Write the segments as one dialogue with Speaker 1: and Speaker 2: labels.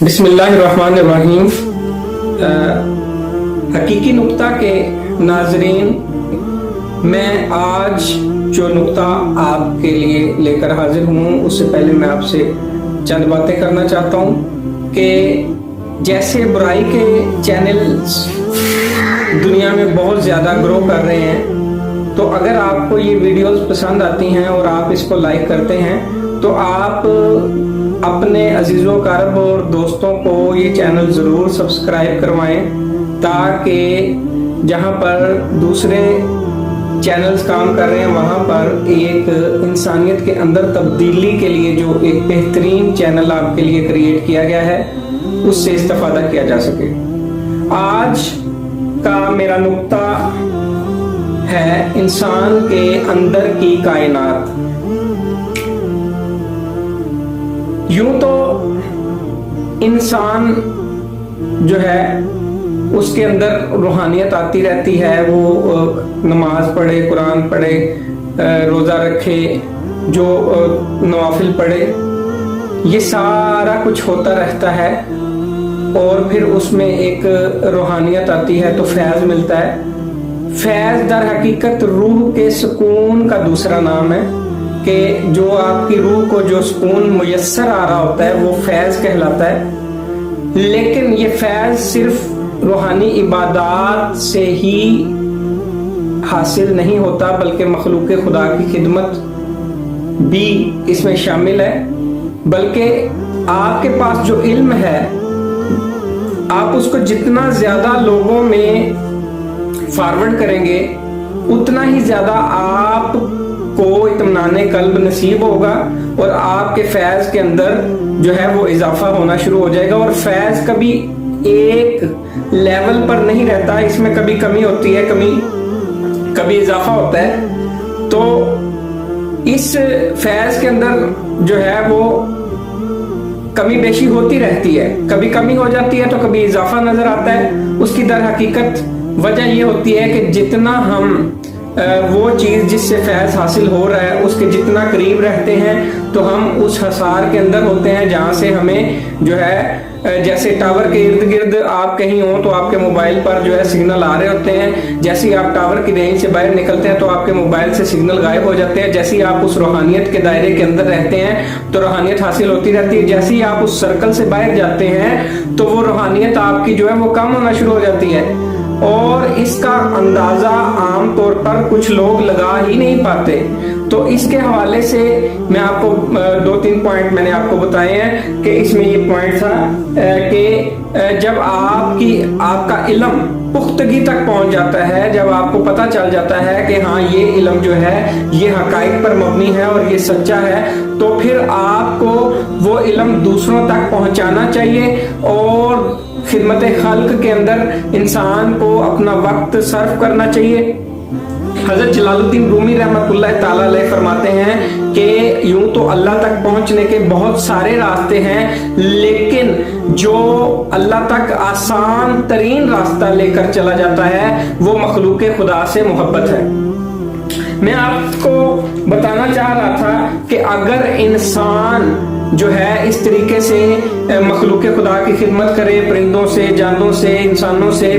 Speaker 1: बिस्मिल्लाहिर्रहमानिर्रहीम। हकीकी नुक्ता के नाजरीन, मैं आज जो नुक्ता आपके लिए लेकर हाजिर हूँ उससे पहले मैं आपसे चंद बातें करना चाहता हूँ कि जैसे बुराई के चैनल्स दुनिया में बहुत ज़्यादा ग्रो कर रहे हैं, तो अगर आपको ये वीडियोस पसंद आती हैं और आप इसको लाइक करते हैं तो आप अपने अजीज़ों कारब और दोस्तों को ये चैनल ज़रूर सब्सक्राइब करवाएं, ताकि जहां पर दूसरे चैनल्स काम कर रहे हैं वहां पर एक इंसानियत के अंदर तब्दीली के लिए जो एक बेहतरीन चैनल आपके लिए क्रिएट किया गया है उससे इस्तेफादा किया जा सके। आज का मेरा नुक्ता है इंसान के अंदर की कायनात। यूं तो इंसान जो है उसके अंदर रूहानियत आती रहती है, वो नमाज पढ़े, कुरान पढ़े, रोज़ा रखे, जो नवाफिल पढ़े, ये सारा कुछ होता रहता है और फिर उसमें एक रूहानियत आती है तो फैज़ मिलता है। फैज़ दर हकीकत रूह के सुकून का दूसरा नाम है कि जो आपकी रूह को जो सुकून मुयस्सर आ रहा होता है वो फैज़ कहलाता है। लेकिन ये फैज़ सिर्फ रूहानी इबादात से ही हासिल नहीं होता, बल्कि मखलूक खुदा की खिदमत भी इसमें शामिल है। बल्कि आपके पास जो इल्म है, आप उसको जितना ज़्यादा लोगों में फॉरवर्ड करेंगे उतना ही ज़्यादा आप को इत्मीनान कल्ब नसीब होगा और आपके फैज़ के अंदर जो है वो इजाफा होना शुरू हो जाएगा। और फैज़ कभी एक लेवल पर नहीं रहता, इसमें कभी कमी होती है, कभी इजाफा होता है। तो इस फैज़ के अंदर जो है वो कमी बेशी होती रहती है, कभी कमी हो जाती है तो कभी इजाफा नजर आता है। उसकी दर हकीकत वजह ये होती है कि जितना हम वो चीज़ जिससे फैज़ हासिल हो रहा है उसके जितना करीब रहते हैं तो हम उस हसार के अंदर होते हैं जहाँ से हमें जो है, जैसे टावर के इर्द गिर्द आप कहीं हो तो आपके मोबाइल पर जो है सिग्नल आ रहे होते हैं। जैसे ही आप टावर की रेंज से बाहर निकलते हैं तो आपके मोबाइल से सिग्नल गायब हो जाते हैं। जैसे ही आप उस रूहानियत के दायरे के अंदर रहते हैं तो रूहानियत हासिल होती रहती है। जैसे ही आप उस सर्कल से बाहर जाते हैं तो वो रूहानियत आपकी जो है वो कम होना शुरू हो जाती है। और इसका अंदाजा आम तौर पर कुछ लोग लगा ही नहीं पाते। तो इसके हवाले से मैं आपको 2-3 पॉइंट मैंने आपको बताए हैं कि इसमें ये पॉइंट था कि जब आपका इल्म पुख्तगी तक पहुंच जाता है, जब आपको पता चल जाता है कि हाँ ये इल्म जो है ये हकाइक पर मबनी है और ये सच्चा है, तो फिर आपको वो इल्म दूसरों तक पहुंचाना चाहिए और खिदमत खल्क के अंदर इंसान को अपना वक्त सर्व करना चाहिए। हजरत जलालुद्दीन रूमी रहमतुल्लाह ताला अलैह फरमाते हैं कि यूं तो अल्लाह तक पहुंचने के बहुत सारे रास्ते हैं, लेकिन जो अल्लाह तक आसान तरीन रास्ता लेकर चला जाता है वो मखलूक खुदा से मोहब्बत है। मैं आपको बताना चाह रहा था कि अगर इंसान जो है इस तरीके से मखलूक खुदा की खिदमत करे, परिंदों से, जानवरों से, इंसानों से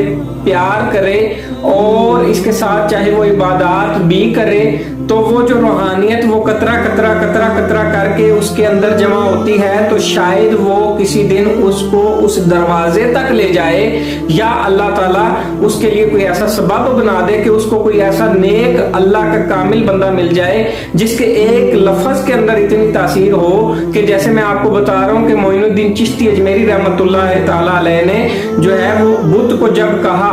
Speaker 1: प्यार करे और इसके साथ चाहे वो इबादात भी करे, तो वो जो रूहानियत वो कतरा कतरा करके उसके अंदर जमा होती है, तो शायद वो किसी दिन उसको उस दरवाजे तक ले जाए या अल्लाह ताला उसके लिए कोई ऐसा सबब बना दे कि उसको कोई ऐसा नेक अल्लाह का कामिल बंदा मिल जाए जिसके एक लफ्ज के अंदर इतनी तासीर हो कि जैसे मैं आपको बता रहा हूँ कि मोइनुद्दीन चिश्ती अजमेरी रहमतुल्लाह ताला अलैह ने जो है वो बुद्ध को जब कहा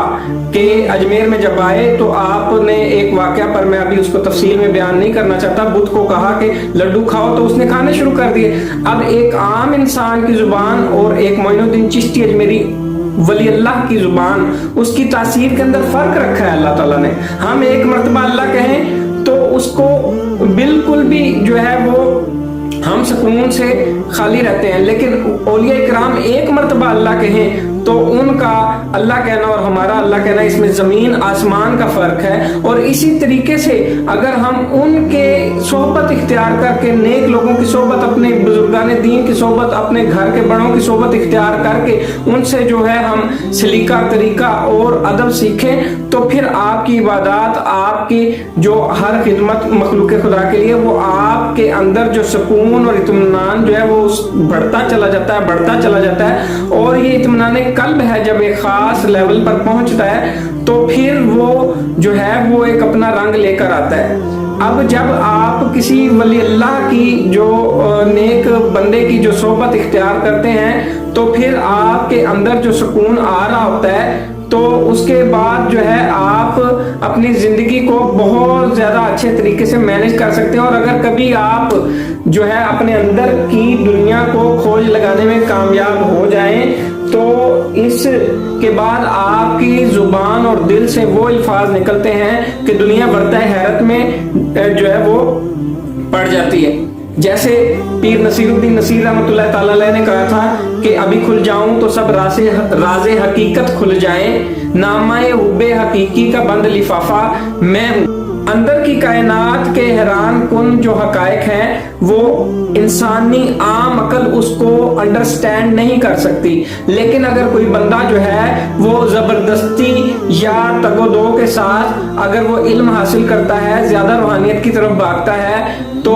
Speaker 1: कि अजमेर में जब आए तो आपने एक वाकया पर मैं अभी उसको तफसील में बयान नहीं करना चाहता, बुद्ध को कहा कि लड्डू खाओ तो उसने खाने शुरू कर दिए। अब एक आम इंसान की जुबान और एक मोइनुद्दीन चिश्ती अजमेरी वली अल्लाह की जुबान, उसकी तासीर के अंदर फर्क रखा है अल्लाह ताला ने। हम एक मर्तबा अल्लाह कहें तो उसको बिल्कुल भी जो है वो हम सुकून से खाली रहते हैं, लेकिन औलिया इकराम एक मर्तबा अल्लाह कहें تو ان کا اللہ کہنا اور ہمارا اللہ کہنا اس میں زمین آسمان کا فرق ہے. اور اسی طریقے سے اگر ہم ان کے صحبت اختیار کر کے، نیک لوگوں کی صحبت، اپنے بزرگان دین کی صحبت، اپنے گھر کے بڑوں کی صحبت اختیار کر کے ان سے جو ہے ہم سلیقہ طریقہ اور ادب سیکھیں، تو پھر آپ کی عبادات، آپ کی جو ہر خدمت مخلوق خدا کے لیے، وہ آپ کے اندر جو سکون اور اطمینان جو ہے وہ بڑھتا چلا جاتا ہے. اور یہ اطمینان قلب ہے جب ایک خاص لیول پر پہنچتا ہے تو پھر وہ جو ہے وہ ایک اپنا رنگ لے کر آتا ہے. اب جب آپ کسی ولی اللہ کی جو نیک بندے کی جو صحبت اختیار کرتے ہیں تو پھر آپ کے اندر جو سکون آ رہا ہوتا ہے، تو اس کے بعد جو ہے آپ اپنی زندگی کو بہت زیادہ اچھے طریقے سے مینج کر سکتے ہیں. اور اگر کبھی آپ جو ہے اپنے اندر کی دنیا کو کھوج لگانے میں کامیاب ہو جائیں تو اس کے بعد آپ کی زبان اور دل سے وہ الفاظ نکلتے ہیں کہ دنیا برتہ حیرت میں جو ہے وہ پڑ جاتی ہے. جیسے پیر نصیر الدین نصیر رحمۃ اللہ تعالی علیہ نے کہا تھا کہ ابھی کھل جاؤں تو سب راز حقیقت کھل جائیں، نامہ حب حقیقی کا بند لفافہ میں ہوں. اندر کی کائنات کے حیران کن جو حقائق ہیں وہ انسانی عام عقل اس کو انڈرسٹینڈ نہیں کر سکتی، لیکن اگر کوئی بندہ جو ہے وہ زبردستی یا تگ و دو کے ساتھ اگر وہ علم حاصل کرتا ہے، زیادہ روحانیت کی طرف بھاگتا ہے، تو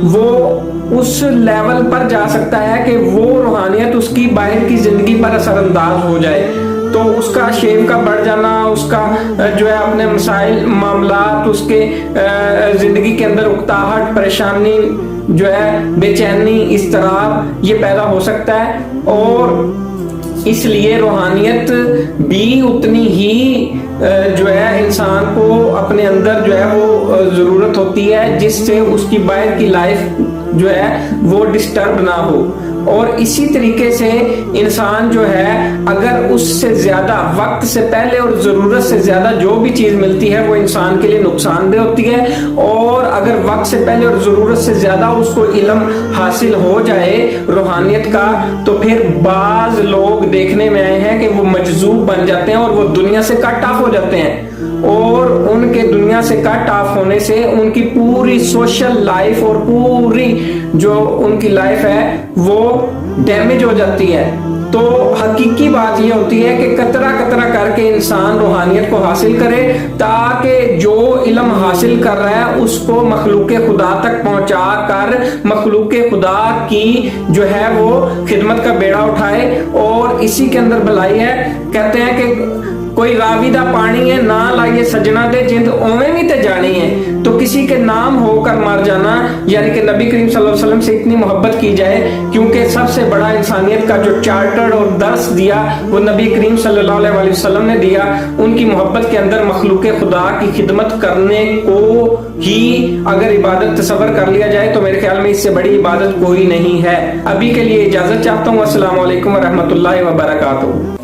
Speaker 1: وہ اس لیول پر جا سکتا ہے کہ وہ روحانیت اس کی باہر کی زندگی پر اثر انداز ہو جائے. تو اس کا شیب کا بڑھ جانا، اس کا جو ہے اپنے مسائل معاملات، اس کے زندگی کے اندر اکتاہٹ، پریشانی جو ہے، بے چینی، اضطراب، یہ پیدا ہو سکتا ہے. اور اس لیے روحانیت بھی اتنی ہی جو ہے انسان کو اپنے اندر جو ہے وہ ضرورت ہوتی ہے جس سے اس کی باہر کی لائف جو ہے وہ ڈسٹرب نہ ہو. اور اسی طریقے سے انسان جو ہے اگر اس سے زیادہ وقت سے پہلے اور ضرورت سے زیادہ جو بھی چیز ملتی ہے وہ انسان کے لیے نقصان دہ ہوتی ہے، اور اگر وقت سے پہلے اور ضرورت سے زیادہ اس کو علم حاصل ہو جائے روحانیت کا، تو پھر بعض لوگ دیکھنے میں آئے ہیں کہ وہ مجذوب بن جاتے ہیں اور وہ دنیا سے کٹ آف ہو جاتے ہیں. اور ان کے دنیا سے کٹ آف ہونے سے ان کی پوری سوشل لائف اور پوری جو ان کی لائف ہے وہ ڈیمیج ہو جاتی ہے. تو حقیقی بات یہ ہوتی ہے کہ قطرہ قطرہ کر کے انسان روحانیت کو حاصل کرے تاکہ جو علم حاصل کر رہا ہے اس کو مخلوق خدا تک پہنچا کر مخلوق خدا کی جو ہے وہ خدمت کا بیڑا اٹھائے. اور اسی کے اندر بھلائی ہے. کہتے ہیں کہ کوئی راوی دا پانی ہے نہ لائیے سجنا دے جند اوویں بھی تے جانی ہے. تو کسی کے نام ہو کر مر جانا، یعنی کہ نبی کریم صلی اللہ علیہ وسلم سے اتنی محبت کی جائے، کیونکہ سب سے بڑا انسانیت کا جو چارٹر اور درس دیا وہ نبی کریم صلی اللہ علیہ وسلم نے دیا. ان کی محبت کے اندر مخلوق خدا کی خدمت کرنے کو ہی اگر عبادت تصور کر لیا جائے تو میرے خیال میں اس سے بڑی عبادت کوئی نہیں ہے. ابھی کے لیے اجازت چاہتا ہوں. السلام علیکم ورحمۃ اللہ وبرکاتہ.